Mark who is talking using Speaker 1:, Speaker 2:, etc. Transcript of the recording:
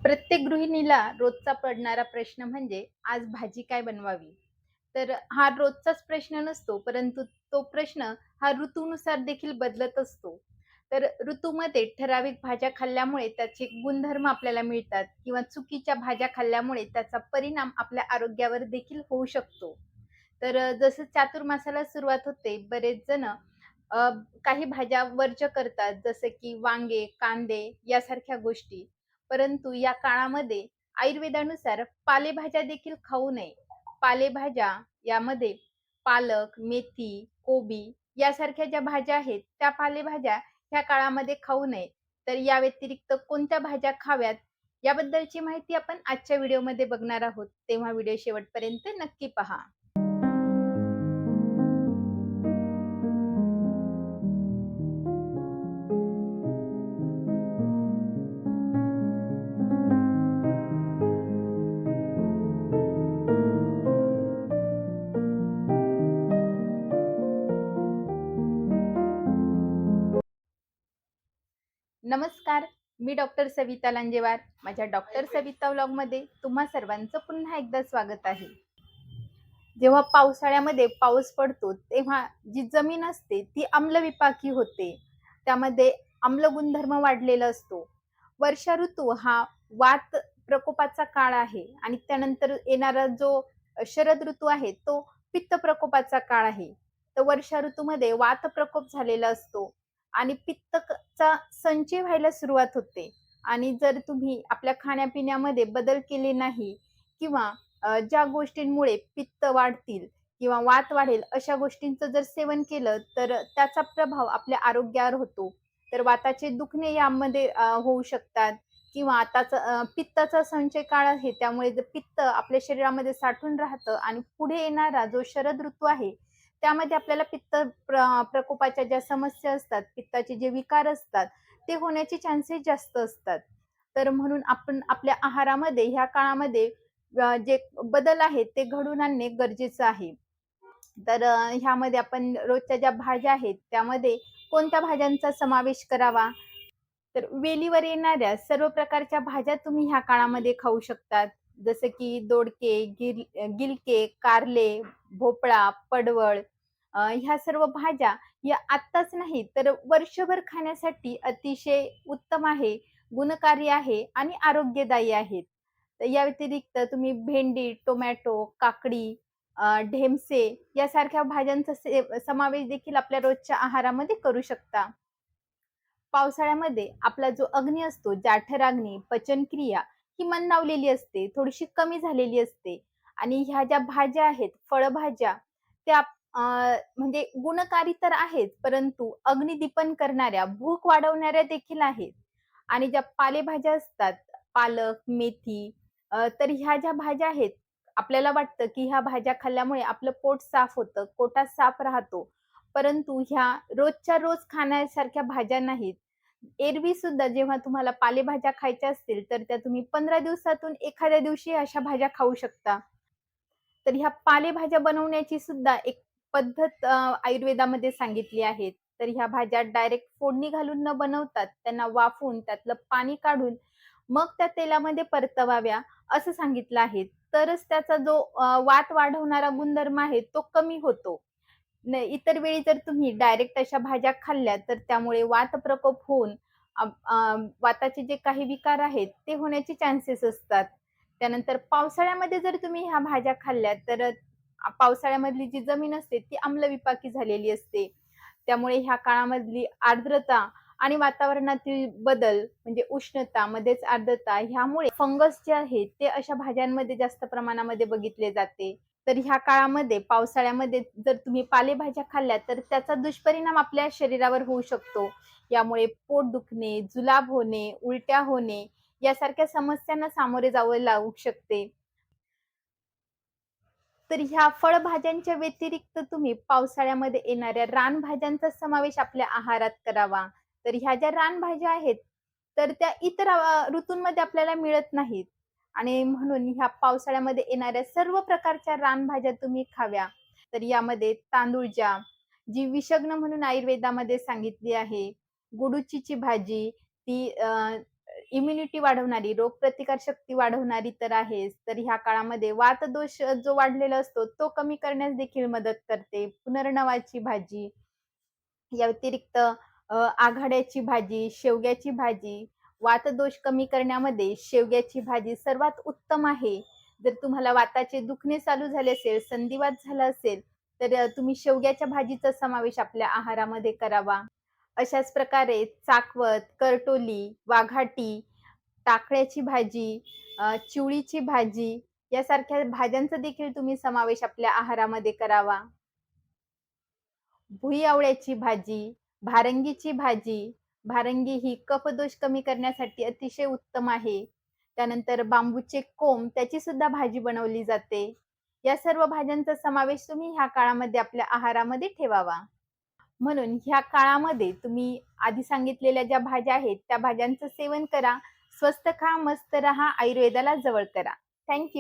Speaker 1: प्रत्येक गृहिणीला रोजचा पडणारा प्रश्न म्हणजे आज भाजी काय बनवावी? तर हा रोजचाच प्रश्न नसतो, परंतु तो प्रश्न हा ऋतूनुसार देखील बदलत असतो. तर ऋतूमध्ये ठराविक भाज्या खाल्ल्यामुळे त्याचे गुणधर्म आपल्याला मिळतात किंवा चुकीच्या भाज्या खाल्ल्यामुळे त्याचा परिणाम आपल्या आरोग्यावर देखील होऊ शकतो. तर जसं चातुर्मासाला सुरुवात होते, बरेच जण काही भाज्या वर्ज्य करतात, जसं की वांगे, कांदे यासारख्या गोष्टी. परंतु या काळामध्ये आयुर्वेदानुसार पालेभाज्या देखील खाऊ नये. पालेभाज्या यामध्ये पालक, मेथी, कोबी यासारख्या ज्या भाज्या आहेत, त्या पालेभाज्या ह्या काळामध्ये खाऊ नये. तर या व्यतिरिक्त कोणत्या भाज्या खाव्यात, याबद्दलची माहिती आपण आजच्या व्हिडिओमध्ये बघणार आहोत. तेव्हा व्हिडिओ शेवटपर्यंत नक्की पहा. नमस्कार, मी डॉक्टर सविता लांजेवार. माझ्या डॉक्टर सविता व्लॉगमध्ये तुम्हा सर्वांचं पुन्हा एकदा स्वागत आहे. जेव्हा पावसाळ्यामध्ये पाऊस पडतो, तेव्हा जी जमीन असते ती आम्लविपाकी होते. त्यामध्ये आम्ल गुणधर्म वाढलेला असतो. वर्षा ऋतू हा वात प्रकोपाचा काळ आहे आणि त्यानंतर येणारा जो शरद ऋतू आहे, तो पित्त प्रकोपाचा काळ आहे. तर वर्षा ऋतूमध्ये वात प्रकोप झालेला असतो आणि चा संचय व्हायला सुरुवात होते आणि जर तुम्ही आपल्या खाण्यापिण्यामध्ये बदल केले नाही किंवा ज्या गोष्टींमुळे पित्त वाढतील किंवा वात वाढेल अशा गोष्टींचं जर सेवन केलं, तर त्याचा प्रभाव आपल्या आरोग्यावर होतो. तर वाताचे दुखणे यामध्ये होऊ शकतात किंवा पित्ताचा संचय काळ आहे, त्यामुळे जर पित्त आपल्या शरीरामध्ये साठून राहतं आणि पुढे येणारा जो शरद ऋतू आहे, त्यामध्ये आपल्याला प्रकोपाच्या ज्या समस्या असतात, पित्ताचे जे विकार असतात, ते होण्याचे चान्सेस जास्त असतात. तर म्हणून आपण आपल्या आहारामध्ये ह्या काळामध्ये जे बदल आहेत ते घडवून आणणे गरजेचं आहे. तर ह्यामध्ये आपण रोजच्या ज्या भाज्या आहेत, त्यामध्ये कोणत्या भाज्यांचा समावेश करावा? तर वेलीवर येणाऱ्या सर्व प्रकारच्या भाज्या तुम्ही ह्या काळामध्ये खाऊ शकतात. जसं की दोडके, गिलके, कारले, भोपळा, पडवळ ह्या सर्व भाज्या या आत्ताच नाही तर वर्षभर खाण्यासाठी अतिशय उत्तम आहे, गुणकारी आहे आणि आरोग्यदायी आहेत. तर या व्यतिरिक्त तुम्ही भेंडी, टोमॅटो, काकडी, ढेमसे यासारख्या भाज्यांचा समावेश देखील आपल्या रोजच्या आहारामध्ये करू शकता. पावसाळ्यामध्ये आपला जो अग्नी असतो, जाठराग्नी, पचनक्रिया ही मंदावलेली असते, थोडीशी कमी झालेली असते आणि ह्या ज्या भाज्या आहेत, फळभाज्या त्या म्हणजे गुणकारी तर आहेत, परंतु अग्निदीपन करणाऱ्या, भूक वाढवणाऱ्या देखील आहेत. आणि ज्या पालेभाज्या असतात, पालक, मेथी तर ह्या ज्या भाज्या आहेत, आपल्याला वाटतं की ह्या भाज्या खाल्ल्यामुळे आपलं पोट साफ होतं, पोटात साफ राहतो. परंतु ह्या रोजच्या रोज खाण्यासारख्या भाज्या नाहीत. एरवी सुद्धा जेव्हा तुम्हाला पालेभाज्या खायच्या असतील, तर त्या तुम्ही 15 दिवसातून एखाद्या दिवशी अशा भाज्या खाऊ शकता. तर ह्या पालेभाज्या बनवण्याची सुद्धा एक पद्धत आयुर्वेदामध्ये सांगितली आहे. तर ह्या भाज्या डायरेक्ट फोडणी घालून न बनवता त्यांना वाफवून त्यातलं पाणी काढून मग त्या तेलामध्ये परतवाव्या असं सांगितलं आहे. तरच त्याचा जो वात वाढवणारा गुणधर्म आहे तो कमी होतो. नाही, इतर वेळी जर तुम्ही डायरेक्ट अशा भाज्या खाल्ल्या, तर त्यामुळे वात प्रकोप होऊन वाताचे जे काही विकार आहेत, ते होण्याचे चान्सेस असतात. त्यानंतर पावसाळ्यामध्ये जर तुम्ही ह्या भाज्या खाल्ल्या, तर पावसाळ्यामधली जी जमीन असते, ती आम्लविपाकी झालेली असते. त्यामुळे ह्या काळामधली आर्द्रता आणि वातावरणातील बदल म्हणजे उष्णता, मध्येच आर्द्रता ह्यामुळे फंगस जे आहे, ते अशा भाज्यांमध्ये जास्त प्रमाणामध्ये बघितले जाते. तर ह्या काळामध्ये पावसाळ्यामध्ये जर तुम्ही पालेभाज्या खाल्ल्या, तर त्याचा दुष्परिणाम आपल्या शरीरावर होऊ शकतो. यामुळे पोट दुखणे, जुलाब होणे, उलट्या होणे यासारख्या समस्यांना सामोरे जावं लागू शकते. तर ह्या फळभाज्यांच्या व्यतिरिक्त तुम्ही पावसाळ्यामध्ये येणाऱ्या रानभाज्यांचा समावेश आपल्या आहारात करावा. तर ह्या ज्या रानभाज्या आहेत, तर त्या इतर ऋतूंमध्ये आपल्याला मिळत नाहीत आणि म्हणून ह्या पावसाळ्यामध्ये येणाऱ्या सर्व प्रकारच्या रानभाज्या तुम्ही खाव्या. तर यामध्ये तांदूळजा, जी विषग्न म्हणून आयुर्वेदामध्ये सांगितली आहे. गुडूचीची भाजी, ती इम्युनिटी वाढवणारी, रोगप्रतिकार शक्ती वाढवणारी तर आहेच, तर ह्या काळामध्ये वातदोष जो वाढलेला असतो, तो कमी करण्यास देखील मदत करते. पुनर्नवाची भाजी, या व्यतिरिक्त आघाड्याची भाजी, शेवग्याची भाजी, वातदोष कमी करण्यामध्ये शेवग्याची भाजी सर्वात उत्तम आहे. जर तुम्हाला वाताचे दुखणे चालू झाले असेल, संधिवात झाला असेल, तर तुम्ही शेवग्याच्या भाजीचा समावेश आपल्या आहारामध्ये करावा. अशाच प्रकारे चाकवत, करटोली, वाघाटी, टाकळ्याची भाजी, चिवळीची भाजी यासारख्या भाज्यांचा देखील तुम्ही समावेश आपल्या आहारामध्ये करावा. भुईआवळ्याची भाजी, भारंगीची भाजी. भारंगी ही कफदोष कमी करण्यासाठी अतिशय उत्तम आहे. त्यानंतर बांबूचे कोंब त्याची सुद्धा भाजी बनवली जाते. या सर्व भाज्यांचा समावेश तुम्ही ह्या काळामध्ये आपल्या आहारामध्ये ठेवावा. म्हणून ह्या काळामध्ये तुम्ही आधी सांगितलेल्या ज्या भाज्या आहेत, त्या भाज्यांचं सेवन करा. स्वस्थ खा, मस्त रहा, आयुर्वेदाला जवळ करा. थँक